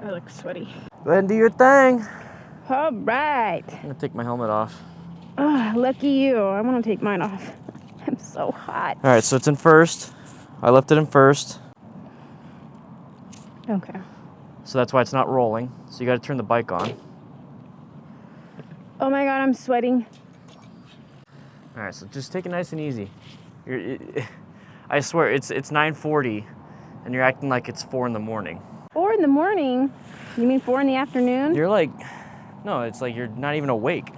I look sweaty. Go ahead and do your thing. All right. I'm gonna take my helmet off. Oh, lucky you. I want to take mine off. I'm so hot. All right, so it's in first. I left it in first. Okay. So that's why it's not rolling. So you gotta turn the bike on. Oh my God, I'm sweating. All right, so just take it nice and easy. I swear, it's 9:40, and you're acting like it's 4 in the morning. 4 in the morning? You mean 4 in the afternoon? You're like, no, it's like you're not even awake.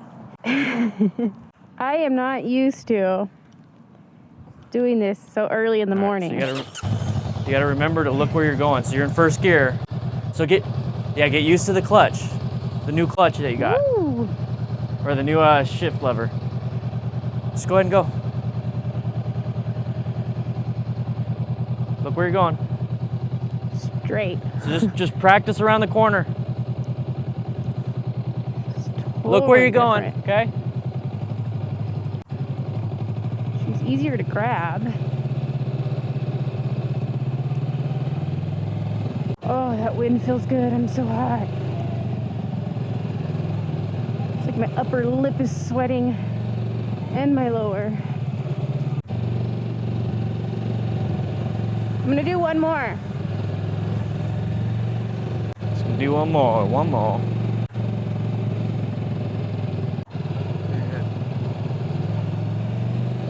I am not used to doing this so early in the morning. So you gotta remember to look where you're going. So you're in first gear. So get used to the clutch, the new clutch that you got, Ooh. or the new shift lever. Just go ahead and go. Look where you're going. Straight. So just practice around the corner. Totally Look where you're going, different. okay? She's easier to grab. Oh, that wind feels good. I'm so hot. It's like my upper lip is sweating and my lower. I'm gonna do one more. Just gonna do one more.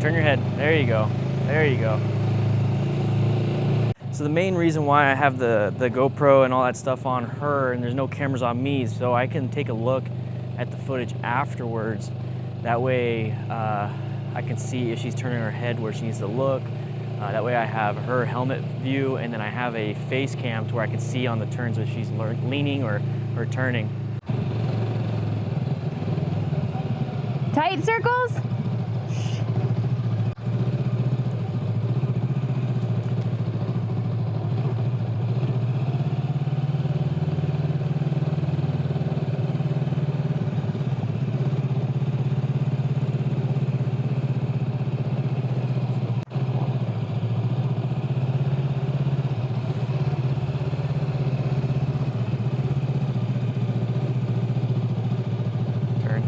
Turn your head. There you go. There you go. So the main reason why I have the GoPro and all that stuff on her and there's no cameras on me is so I can take a look at the footage afterwards. That way I can see if she's turning her head where she needs to look. That way I have her helmet view, and then I have a face cam to where I can see on the turns if she's leaning or turning. Tight circles?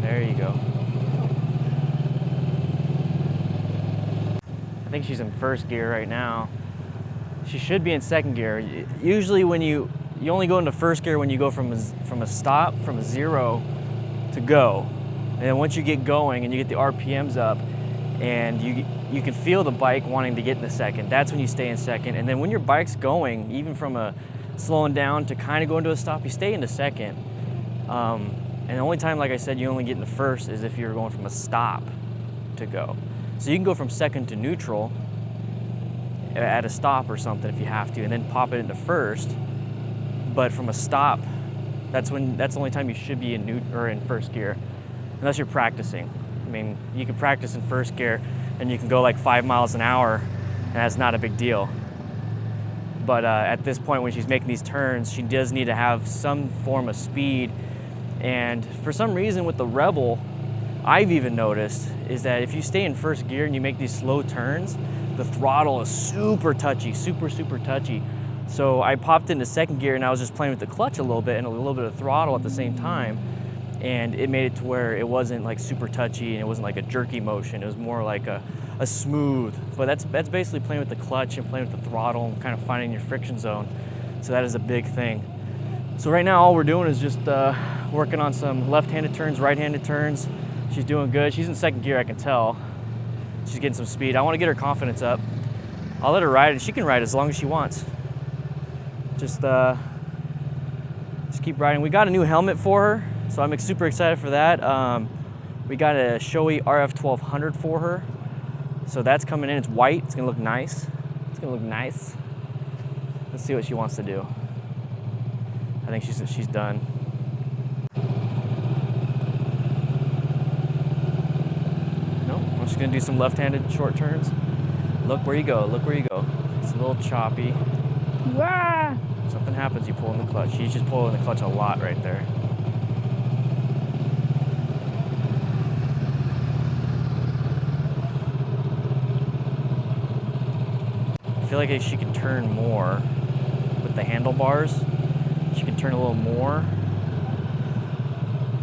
There you go. I think she's in first gear right now. She should be in second gear. Usually when you only go into first gear when you go from a stop, from a 0 to go. And then once you get going and you get the RPMs up and you can feel the bike wanting to get in the second, that's when you stay in second. And then when your bike's going, even from a slowing down to kind of go into a stop, you stay into second. And the only time, like I said, you only get into first is if you're going from a stop to go. So you can go from second to neutral at a stop or something if you have to, and then pop it into first. But from a stop, that's the only time you should be in first gear, unless you're practicing. I mean, you can practice in first gear and you can go like 5 miles an hour, and that's not a big deal. But at this point, when she's making these turns, she does need to have some form of speed. And for some reason with the Rebel, I've even noticed, is that if you stay in first gear and you make these slow turns, the throttle is super touchy, super touchy. So I popped into second gear and I was just playing with the clutch a little bit and a little bit of throttle at the same time. And it made it to where it wasn't like super touchy and it wasn't like a jerky motion. It was more like a smooth. But that's basically playing with the clutch and playing with the throttle and kind of finding your friction zone. So that is a big thing. So right now all we're doing is just working on some left-handed turns, right-handed turns. She's doing good. She's in second gear, I can tell. She's getting some speed. I want to get her confidence up. I'll let her ride, and she can ride as long as she wants. Just keep riding. We got a new helmet for her, so I'm super excited for that. We got a Shoei RF 1200 for her. So that's coming in. It's white. It's gonna look nice. It's gonna look nice. Let's see what she wants to do. I think she's done. Nope. I'm just gonna do some left-handed short turns. Look where you go. Look where you go. It's a little choppy. Wah! Something happens, you pull in the clutch. She's just pulling the clutch a lot right there. I feel like she can turn more with the handlebars, She can turn a little more.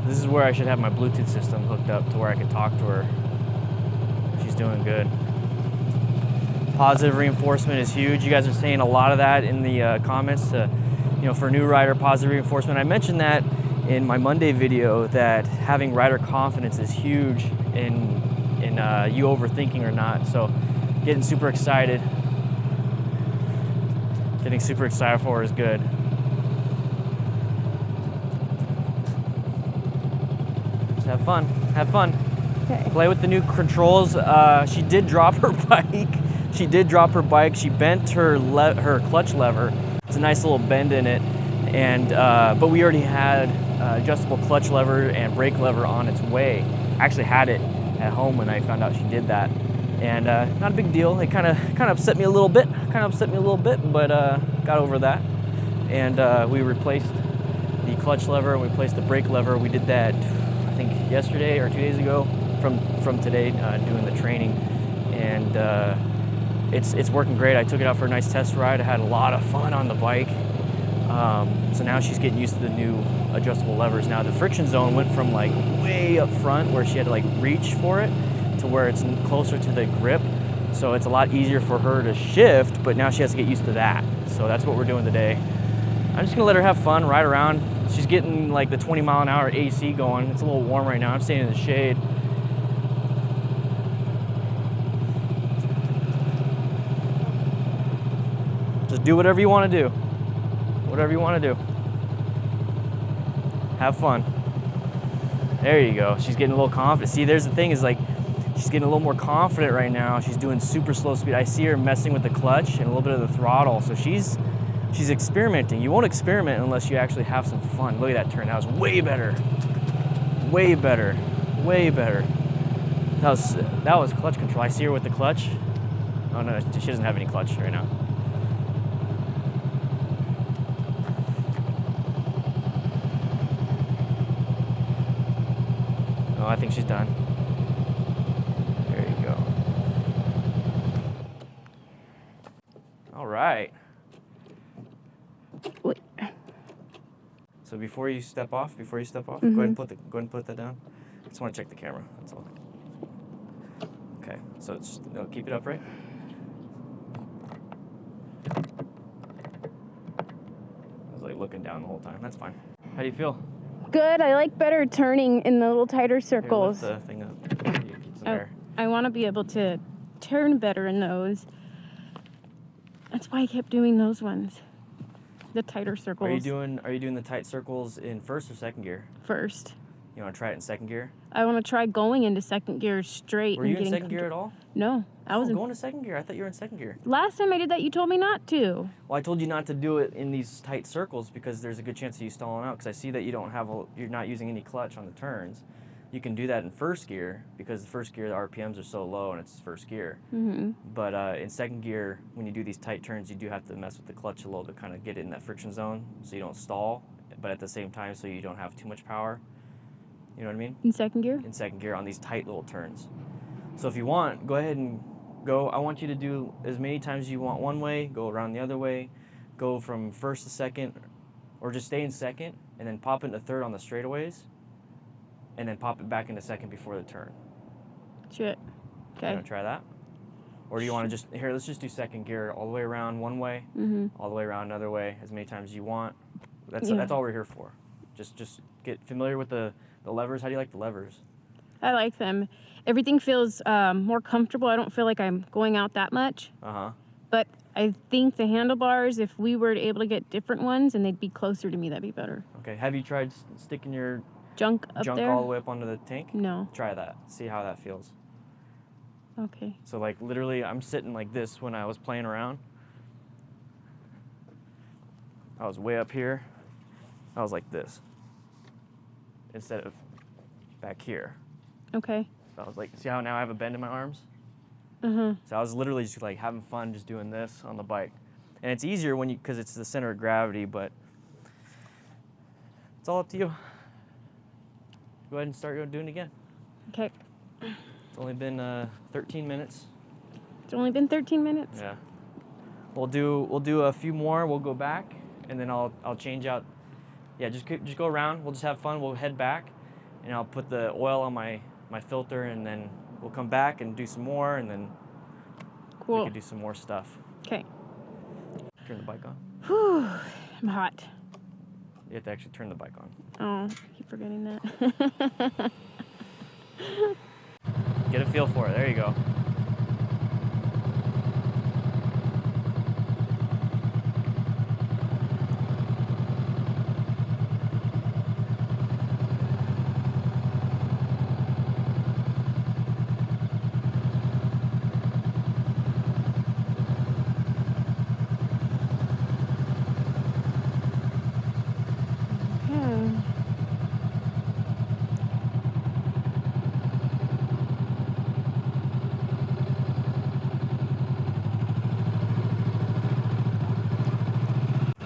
This is where I should have my Bluetooth system hooked up to where I can talk to her. She's doing good. Positive reinforcement is huge. You guys are saying a lot of that in the comments to, for a new rider, positive reinforcement. I mentioned that in my Monday video, that having rider confidence is huge in you overthinking or not. So getting super excited for her is good. Just have fun. Okay. Play with the new controls. She did drop her bike. She bent her clutch lever. It's a nice little bend in it, and but we already had adjustable clutch lever and brake lever on its way. I actually had it at home when I found out she did that, and not a big deal. It kind of upset me a little bit. But got over that, and we replaced the clutch lever and we replaced the brake lever. We did that, I think, yesterday or 2 days ago. From today, doing the training, and it's working great. I took it out for a nice test ride. I had a lot of fun on the bike. So now she's getting used to the new adjustable levers. Now the friction zone went from like way up front where she had to like reach for it to where it's closer to the grip. So it's a lot easier for her to shift, but now she has to get used to that. So that's what we're doing today. I'm just gonna let her have fun, ride around. She's getting like the 20-mile-an-hour AC going. It's a little warm right now. I'm staying in the shade. Just do whatever you want to do. Have fun. There you go. She's getting a little confident. See, there's the thing is like, she's getting a little more confident right now. She's doing super slow speed. I see her messing with the clutch and a little bit of the throttle. So she's experimenting. You won't experiment unless you actually have some fun. Look at that turn. That was way better. That was clutch control. I see her with the clutch. Oh no, she doesn't have any clutch right now. Oh, I think she's done. There you go. All right. Wait. So before you step off, go ahead and put that down. I just want to check the camera. That's all. Okay. So keep it upright. I was like looking down the whole time. That's fine. How do you feel? Good. I like better turning in the little tighter circles. Here, lift the thing up. Get some air. I want to be able to turn better in those. That's why I kept doing those ones. The tighter circles. Are you doing the tight circles in first or second gear? First. You want to try it in second gear? I want to try going into second gear straight. Were you in second gear at all? No, I wasn't. Going to second gear. I thought you were in second gear. Last time I did that, you told me not to. Well, I told you not to do it in these tight circles because there's a good chance of you stalling out. Because I see that you're not using any clutch on the turns. You can do that in first gear because the first gear the RPMs are so low and it's first gear. Mm-hmm. But in second gear, when you do these tight turns, you do have to mess with the clutch a little bit, kind of get it in that friction zone so you don't stall, but at the same time so you don't have too much power. You know what I mean? In second gear? In second gear on these tight little turns. So if you want, go ahead and go. I want you to do as many times as you want one way, go around the other way, go from first to second, or just stay in second and then pop into third on the straightaways, and then pop it back into second before the turn. Shit. Okay. You want to try that? Or do you want to let's just do second gear all the way around one way, all the way around another way, as many times as you want. That's all we're here for. Just get familiar with the levers. How do you like the levers? I like them. Everything feels more comfortable. I don't feel like I'm going out that much. But I think the handlebars, if we were able to get different ones and they'd be closer to me, that'd be better. Okay. Have you tried sticking your junk there? all the way up onto the tank? No. Try that. See how that feels. Okay. So like literally I'm sitting like this when I was playing around. I was way up here. I was like this instead of back here. Okay. So I was like, see how now I have a bend in my arms? So I was literally just like having fun just doing this on the bike. And it's easier because it's the center of gravity, but it's all up to you. Go ahead and start doing it again. Okay. It's only been 13 minutes. It's only been 13 minutes? Yeah. We'll do a few more, we'll go back, and then I'll change out Yeah, just go around. We'll just have fun. We'll head back, and I'll put the oil on my filter, and then we'll come back and do some more, and then we can do some more stuff. Okay. Turn the bike on. Whew, I'm hot. You have to actually turn the bike on. Oh, I keep forgetting that. Get a feel for it. There you go.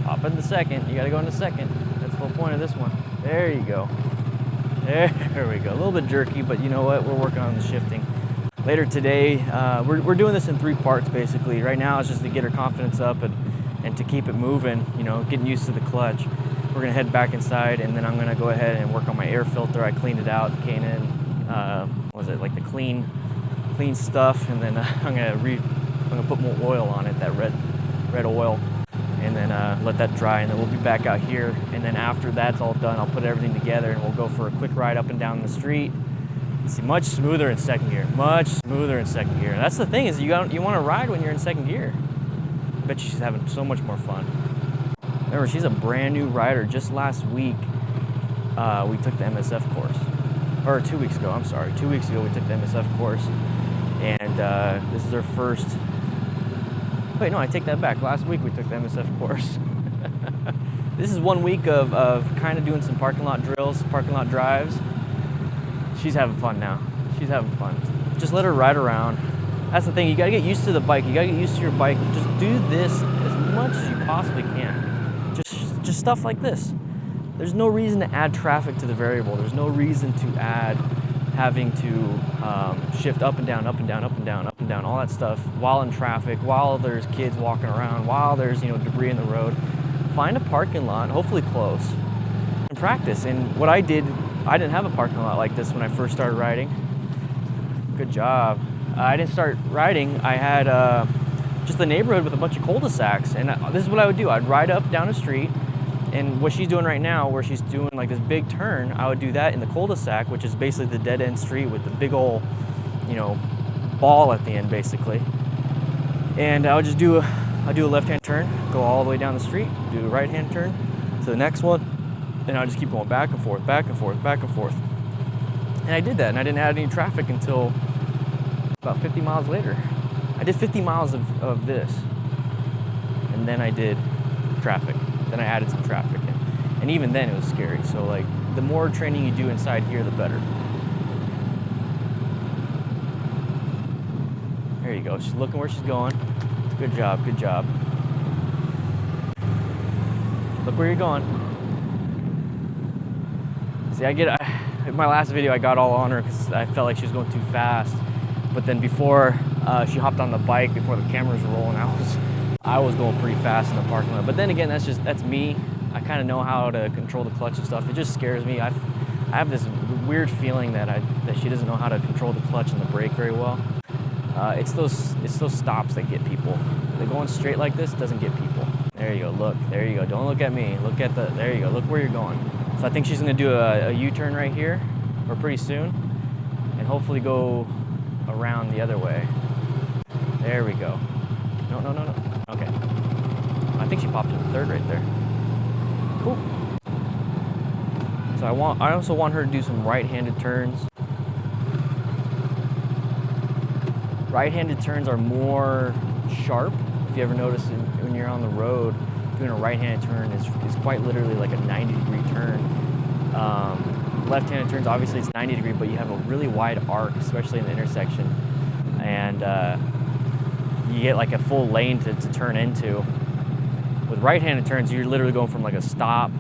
Hop in the second. You got to go in the second. That's the whole point of this one. There you go. There we go. A little bit jerky, but you know what? We're working on the shifting. Later today, we're doing this in 3 parts basically. Right now it's just to get her confidence up and to keep it moving, you know, getting used to the clutch. We're gonna head back inside, and then I'm gonna go ahead and work on my air filter. I cleaned it out, the K&N, what was it, like the clean stuff, and then I'm gonna put more oil on it, that red oil, and then let that dry, and then we'll be back out here. And then after that's all done, I'll put everything together, and we'll go for a quick ride up and down the street. See, much smoother in second gear. Much smoother in second gear. And that's the thing, is you want to ride when you're in second gear. I bet she's having so much more fun. Remember, she's a brand new rider. Just last week, we took the MSF course. Or 2 weeks ago, I'm sorry. 2 weeks ago, we took the MSF course. And this is her first... Wait, no, I take that back. Last week, we took the MSF course. This is 1 week of kind of doing some parking lot drills, parking lot drives. She's having fun now. She's having fun. Just let her ride around. That's the thing, you gotta get used to the bike. You gotta get used to your bike. Just do this as much as you possibly can. Just stuff like this. There's no reason to add traffic to the variable. There's no reason to add having to shift up and down, up and down, up and down, up and down, all that stuff while in traffic, while there's kids walking around, while there's, you know, debris in the road. Find a parking lot, hopefully close, and practice. And what I did, I didn't have a parking lot like this when I first started riding. Good job. I didn't start riding. I had just the neighborhood with a bunch of cul-de-sacs, and this is what I would do. I'd ride up down a street, and what she's doing right now, where she's doing like this big turn, I would do that in the cul-de-sac, which is basically the dead-end street with the big old, you know, ball at the end, basically. And I would just do a left-hand turn, go all the way down the street, do a right-hand turn to the next one, and I'll just keep going back and forth, back and forth, back and forth. And I did that, and I didn't add any traffic until about 50 miles later. I did 50 miles of this, and then I did traffic. Then I added some traffic in. And even then it was scary. So like, the more training you do inside here, the better. There you go, she's looking where she's going. Good job, good job. Look where you're going. See, in my last video, I got all on her because I felt like she was going too fast. But then before she hopped on the bike, before the cameras were rolling, I was going pretty fast in the parking lot. But then again, that's me. I kind of know how to control the clutch and stuff. It just scares me. I have this weird feeling that she doesn't know how to control the clutch and the brake very well. It's those stops that get people. They're going straight like this doesn't get people. There you go. Look. There you go. Don't look at me. Look at there you go. Look where you're going. So I think she's gonna do a U-turn right here, or pretty soon, and hopefully go around the other way. There we go. No. Okay. I think she popped in the third right there. Cool. So I also want her to do some right-handed turns. Right-handed turns are more sharp. If you ever notice when you're on the road, doing a right-handed turn is quite literally like a 90-degree turn. Left-handed turns, obviously it's 90 degree, but you have a really wide arc, especially in the intersection. And you get like a full lane to turn into. With right-handed turns, you're literally going from like a stop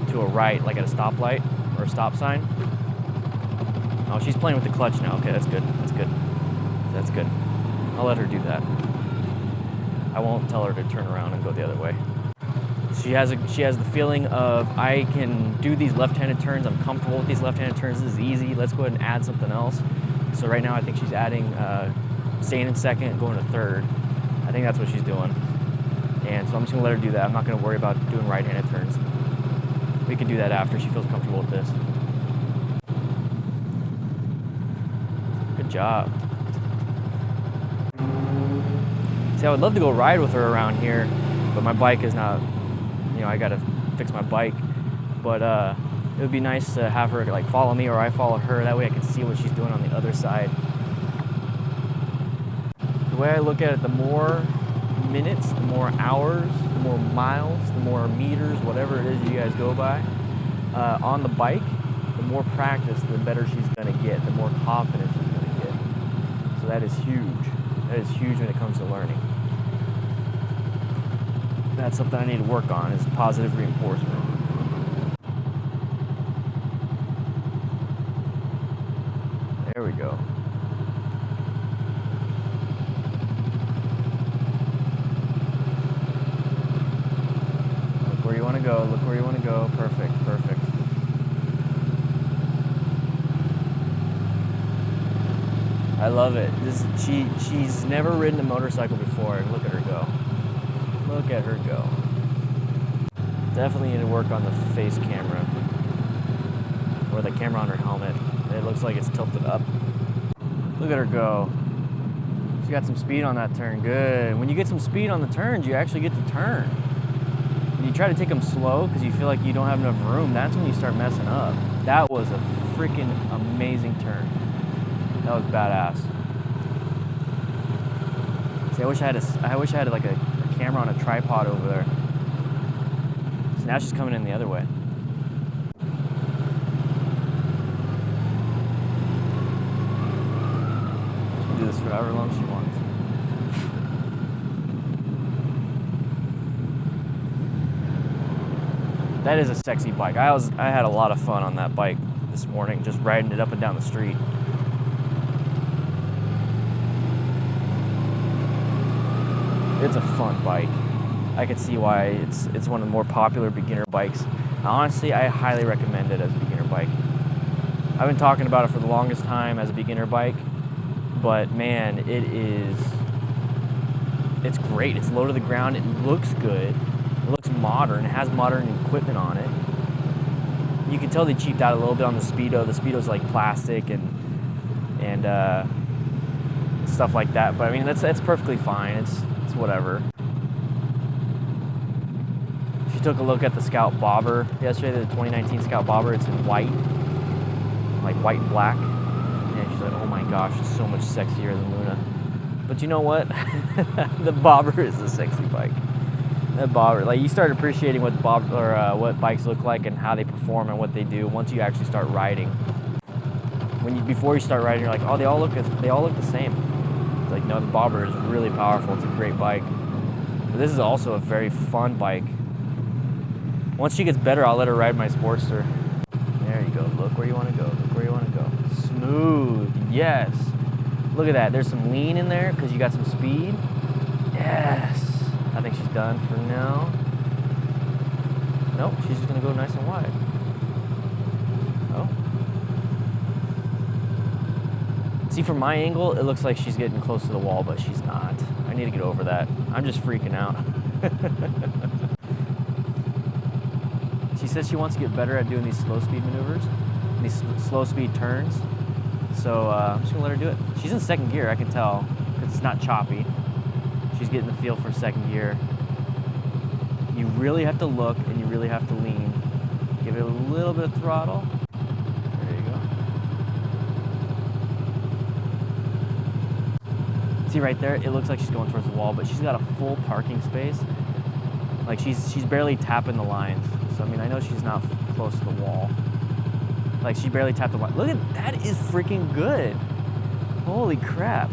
to a right, like at a stoplight or a stop sign. Oh, she's playing with the clutch now. Okay, that's good. That's good. That's good. I'll let her do that. I won't tell her to turn around and go the other way. She has the feeling of, I can do these left-handed turns. I'm comfortable with these left-handed turns. This is easy. Let's go ahead and add something else. So right now I think she's adding, staying in second, going to third. I think that's what she's doing. And so I'm just gonna let her do that. I'm not gonna worry about doing right-handed turns. We can do that after she feels comfortable with this. Good job. See, I would love to go ride with her around here, but my bike is not, you know, I gotta fix my bike. But it would be nice to have her like follow me or I follow her. That way I can see what she's doing on the other side. The way I look at it, the more minutes, the more hours, the more miles, the more meters, whatever it is you guys go by, on the bike, the more practice, the better she's gonna get, the more confident she's gonna get. So that is huge. That is huge when it comes to learning. That's something I need to work on, is positive reinforcement. There we go. Look where you want to go, look where you want to go. Perfect, perfect. I love it. She's never ridden a motorcycle before, and look at her go. Look at her go. Definitely need to work on the face camera, or the camera on her helmet. It looks like it's tilted up. Look at her go. She got some speed on that turn. Good. When you get some speed on the turns, you actually get to turn. When you try to take them slow because you feel like you don't have enough room, that's when you start messing up. That was a freaking amazing turn. That was badass. See, I wish I had like a camera on a tripod over there. So now she's coming in the other way. She can do this for however long she wants. That is a sexy bike. I had a lot of fun on that bike this morning, just riding it up and down the street. It's a fun bike. I could see why it's one of the more popular beginner bikes. Honestly, I highly recommend it as a beginner bike. I've been talking about it for the longest time as a beginner bike, but man, it's great. It's low to the ground. It looks good. It looks modern. It has modern equipment on it. You can tell they cheaped out a little bit on the Speedo. The Speedo's like plastic and stuff like that. But I mean, that's perfectly fine. It's whatever. She took a look at the Scout Bobber yesterday, the 2019 Scout Bobber. It's in white, like white and black. And she's like, oh my gosh, it's so much sexier than Luna. But you know what? The Bobber is a sexy bike. That Bobber, like, you start appreciating what what bikes look like and how they perform and what they do once you actually start riding. Before you start riding, you're like, oh, they all look the same. It's like, no, the Bobber is really powerful. It's a great bike. But this is also a very fun bike. Once she gets better, I'll let her ride my Sportster. There you go. Look where you want to go. Look where you want to go. Smooth. Yes. Look at that. There's some lean in there because you got some speed. Yes. I think she's done for now. Nope. She's just going to go nice and wide. Oh. See, from my angle, it looks like she's getting close to the wall, but she's not. I need to get over that. I'm just freaking out. She says she wants to get better at doing these slow speed maneuvers, these slow speed turns. So I'm just gonna let her do it. She's in second gear, I can tell, because it's not choppy. She's getting the feel for second gear. You really have to look and you really have to lean. Give it a little bit of throttle. There you go. See right there, it looks like she's going towards the wall, but she's got a full parking space. Like she's barely tapping the lines. So I mean, I know she's not close to the wall. Like she barely tapped the line. Look at that, is freaking good. Holy crap.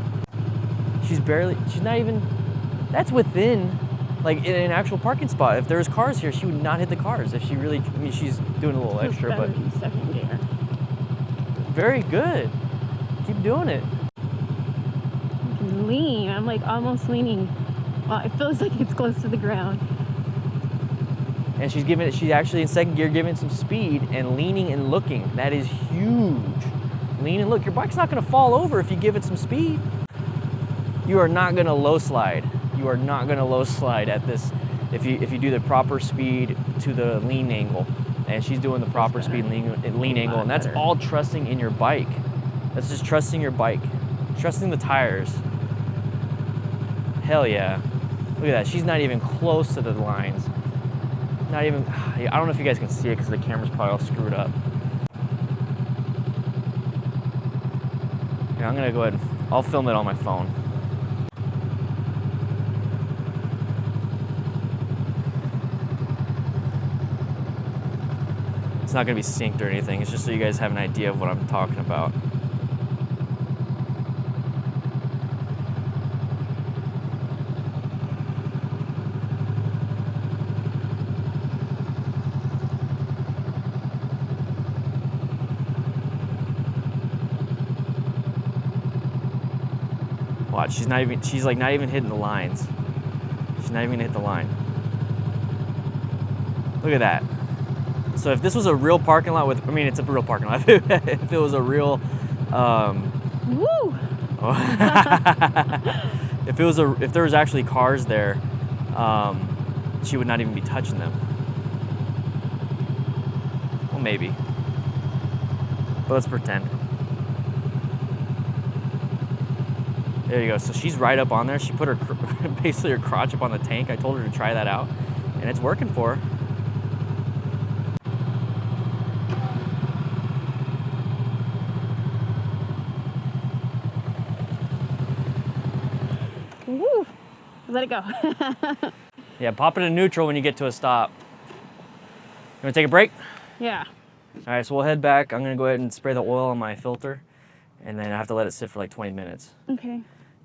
She's not even, that's within like in an actual parking spot. If there's cars here, she would not hit the cars if she really, I mean, she's doing a little extra, but second gear. Very good. Keep doing it. You can lean. I'm like almost leaning. Well, it feels like it's close to the ground. and she's actually in second gear, giving some speed and leaning and looking. That is huge. Lean and look. Your bike's not going to fall over if you give it some speed. You are not going to low slide. You are not going to low slide at this if you do the proper speed to the lean angle. And she's doing the proper speed lean angle, and that's all trusting in your bike. That's just trusting your bike, trusting the tires. Hell yeah. Look at that. She's not even close to the lines. Not even, I don't know if you guys can see it because the camera's probably all screwed up. Yeah, I'm gonna go ahead and I'll film it on my phone. It's not gonna be synced or anything. It's just so you guys have an idea of what I'm talking about. Watch, she's like not even hitting the lines. She's not even gonna hit the line. Look at that. So if this was a real parking lot with, I mean, it's a real parking lot. If it was a real, Woo! if there was actually cars there, she would not even be touching them. Well, maybe. But let's pretend. There you go. So she's right up on there. She put her basically her crotch up on the tank. I told her to try that out, and it's working for her. Woo! Let it go. Yeah, pop it in neutral when you get to a stop. You want to take a break? Yeah. All right, so we'll head back. I'm going to go ahead and spray the oil on my filter, and then I have to let it sit for like 20 minutes. Okay.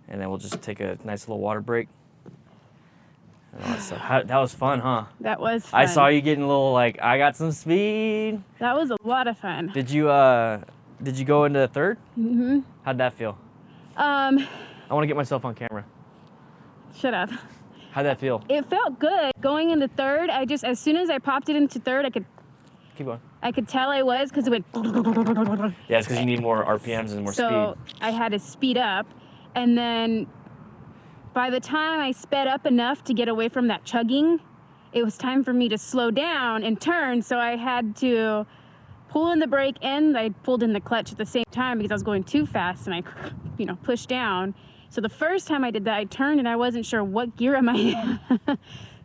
And then we'll just take a nice little water break. And all that stuff. That was fun, huh? That was fun. I saw you getting a little like, I got some speed. That was a lot of fun. Did you go into third? Mm-hmm. How'd that feel? I want to get myself on camera. Shut up. How'd that feel? It felt good. Going into third, as soon as I popped it into third, Keep going. I could tell I was because it went. Yeah, it's because you need more RPMs and more speed. So I had to speed up. And then by the time I sped up enough to get away from that chugging, it was time for me to slow down and turn. So I had to pull in the brake and I pulled in the clutch at the same time because I was going too fast and I, pushed down. So the first time I did that, I turned and I wasn't sure what gear am I in.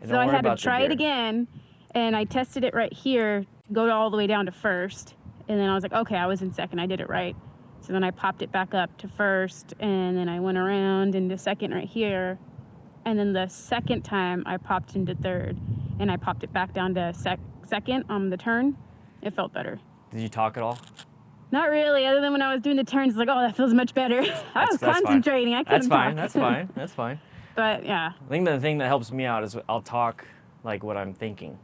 So I had to try it again. And I tested it right here, go all the way down to first. And then I was like, okay, I was in second. I did it right. So then I popped it back up to first, and then I went around into second right here. And then the second time I popped into third, and I popped it back down to second on the turn. It felt better. Did you talk at all? Not really, other than when I was doing the turns, like, oh, that feels much better. I was concentrating. I couldn't talk. That's fine. That's fine. But yeah. I think the thing that helps me out is I'll talk like what I'm thinking.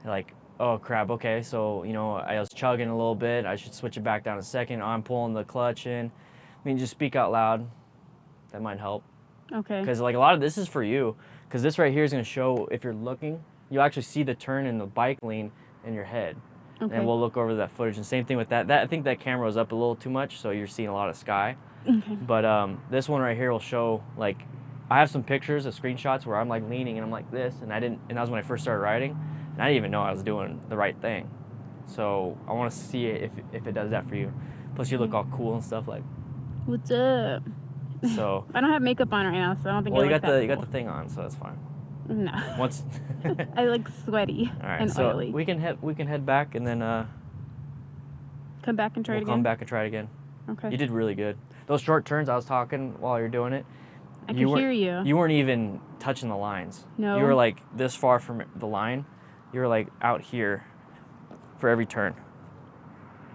Like, oh crap, okay, so, I was chugging a little bit, I should switch it back down to second, I'm pulling the clutch in. I mean, just speak out loud. That might help. Okay. Because like a lot of this is for you, because this right here is going to show, if you're looking, you'll actually see the turn in the bike lean in your head. Okay. And we'll look over that footage, and same thing with that. I think that camera was up a little too much, so you're seeing a lot of sky. Okay. But this one right here will show, like, I have some pictures of screenshots where I'm like leaning and I'm like this, and that was when I first started riding. And I didn't even know I was doing the right thing. So I want to see it if it does that for you. Plus you look all cool and stuff like. What's up? So. I don't have makeup on right now, so I don't think. Well, you got the thing on, so that's fine. No. Once. I look sweaty. All right, and oily. we can head back and then. Come back and try it again. We'll come back and try it again. Okay. You did really good. Those short turns, I was talking while you're doing it. I could hear you. You weren't even touching the lines. No. You were like this far from the line. You were like out here for every turn.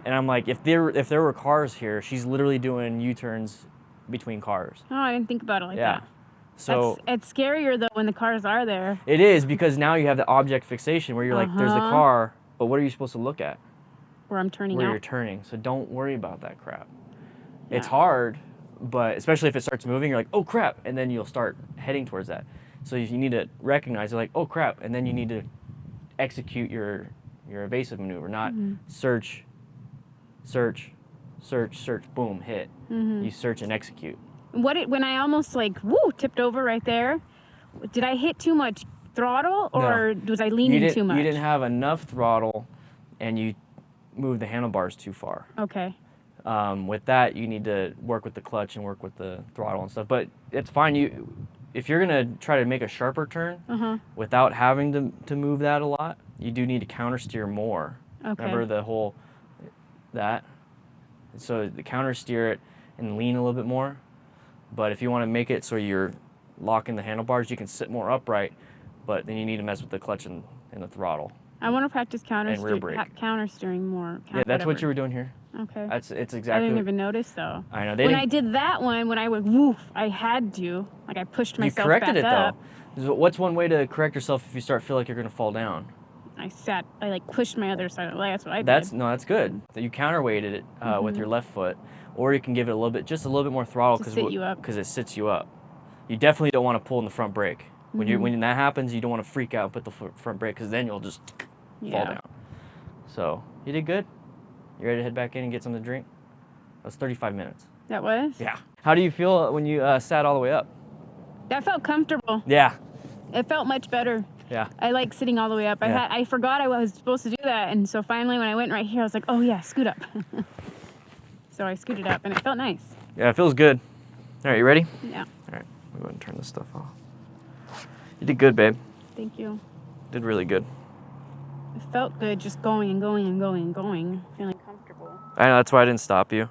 And I'm like, if there were cars here, she's literally doing U-turns between cars. Oh, I didn't think about it like that. So it's scarier though when the cars are there. It is, because now you have the object fixation where you're like, there's the car, but what are you supposed to look at? Where I'm turning Where out. you're turning. So don't worry about that crap. Yeah. It's hard, but especially if it starts moving, you're like, oh crap, and then you'll start heading towards that. So you need to recognize, like, oh crap, and then you need to execute your evasive maneuver, not search, boom, hit. You search and execute. When I almost like tipped over right there, did I hit too much throttle or was I leaning too much? You didn't have enough throttle, and you moved the handlebars too far. Okay. With that, you need to work with the clutch and work with the throttle and stuff. But it's fine. If you're gonna try to make a sharper turn without having to move that a lot, you do need to counter steer more. Okay. Remember the whole that. So the counter steer it and lean a little bit more. But if you want to make it so you're locking the handlebars, you can sit more upright. But then you need to mess with the clutch and the throttle. I want to practice counter steering more. Yeah, that's what you were doing here. Okay. It's exactly. I didn't even notice though. I know. When I did that one, when I went woof, I had to I pushed myself You corrected back it up. though. What's one way to correct yourself if you start feel like you're gonna fall down? I pushed my other side. That's what I did. That's good. You counterweighted it with your left foot, or you can give it just a little bit more throttle because it sits you up. You definitely don't want to pull in the front brake. When that happens, you don't want to freak out and put the front brake because then you'll just fall down. So you did good. You ready to head back in and get something to drink? That was 35 minutes. That was? Yeah. How do you feel when you sat all the way up? That felt comfortable. Yeah. It felt much better. Yeah. I like sitting all the way up. Yeah. I forgot I was supposed to do that, and so finally when I went right here, I was like, oh yeah, scoot up. So I scooted up, and it felt nice. Yeah, it feels good. All right, you ready? Yeah. All right, we'll go ahead and turn this stuff off. You did good, babe. Thank you. Did really good. It felt good just going and going and going and going, feeling comfortable. I know, that's why I didn't stop you.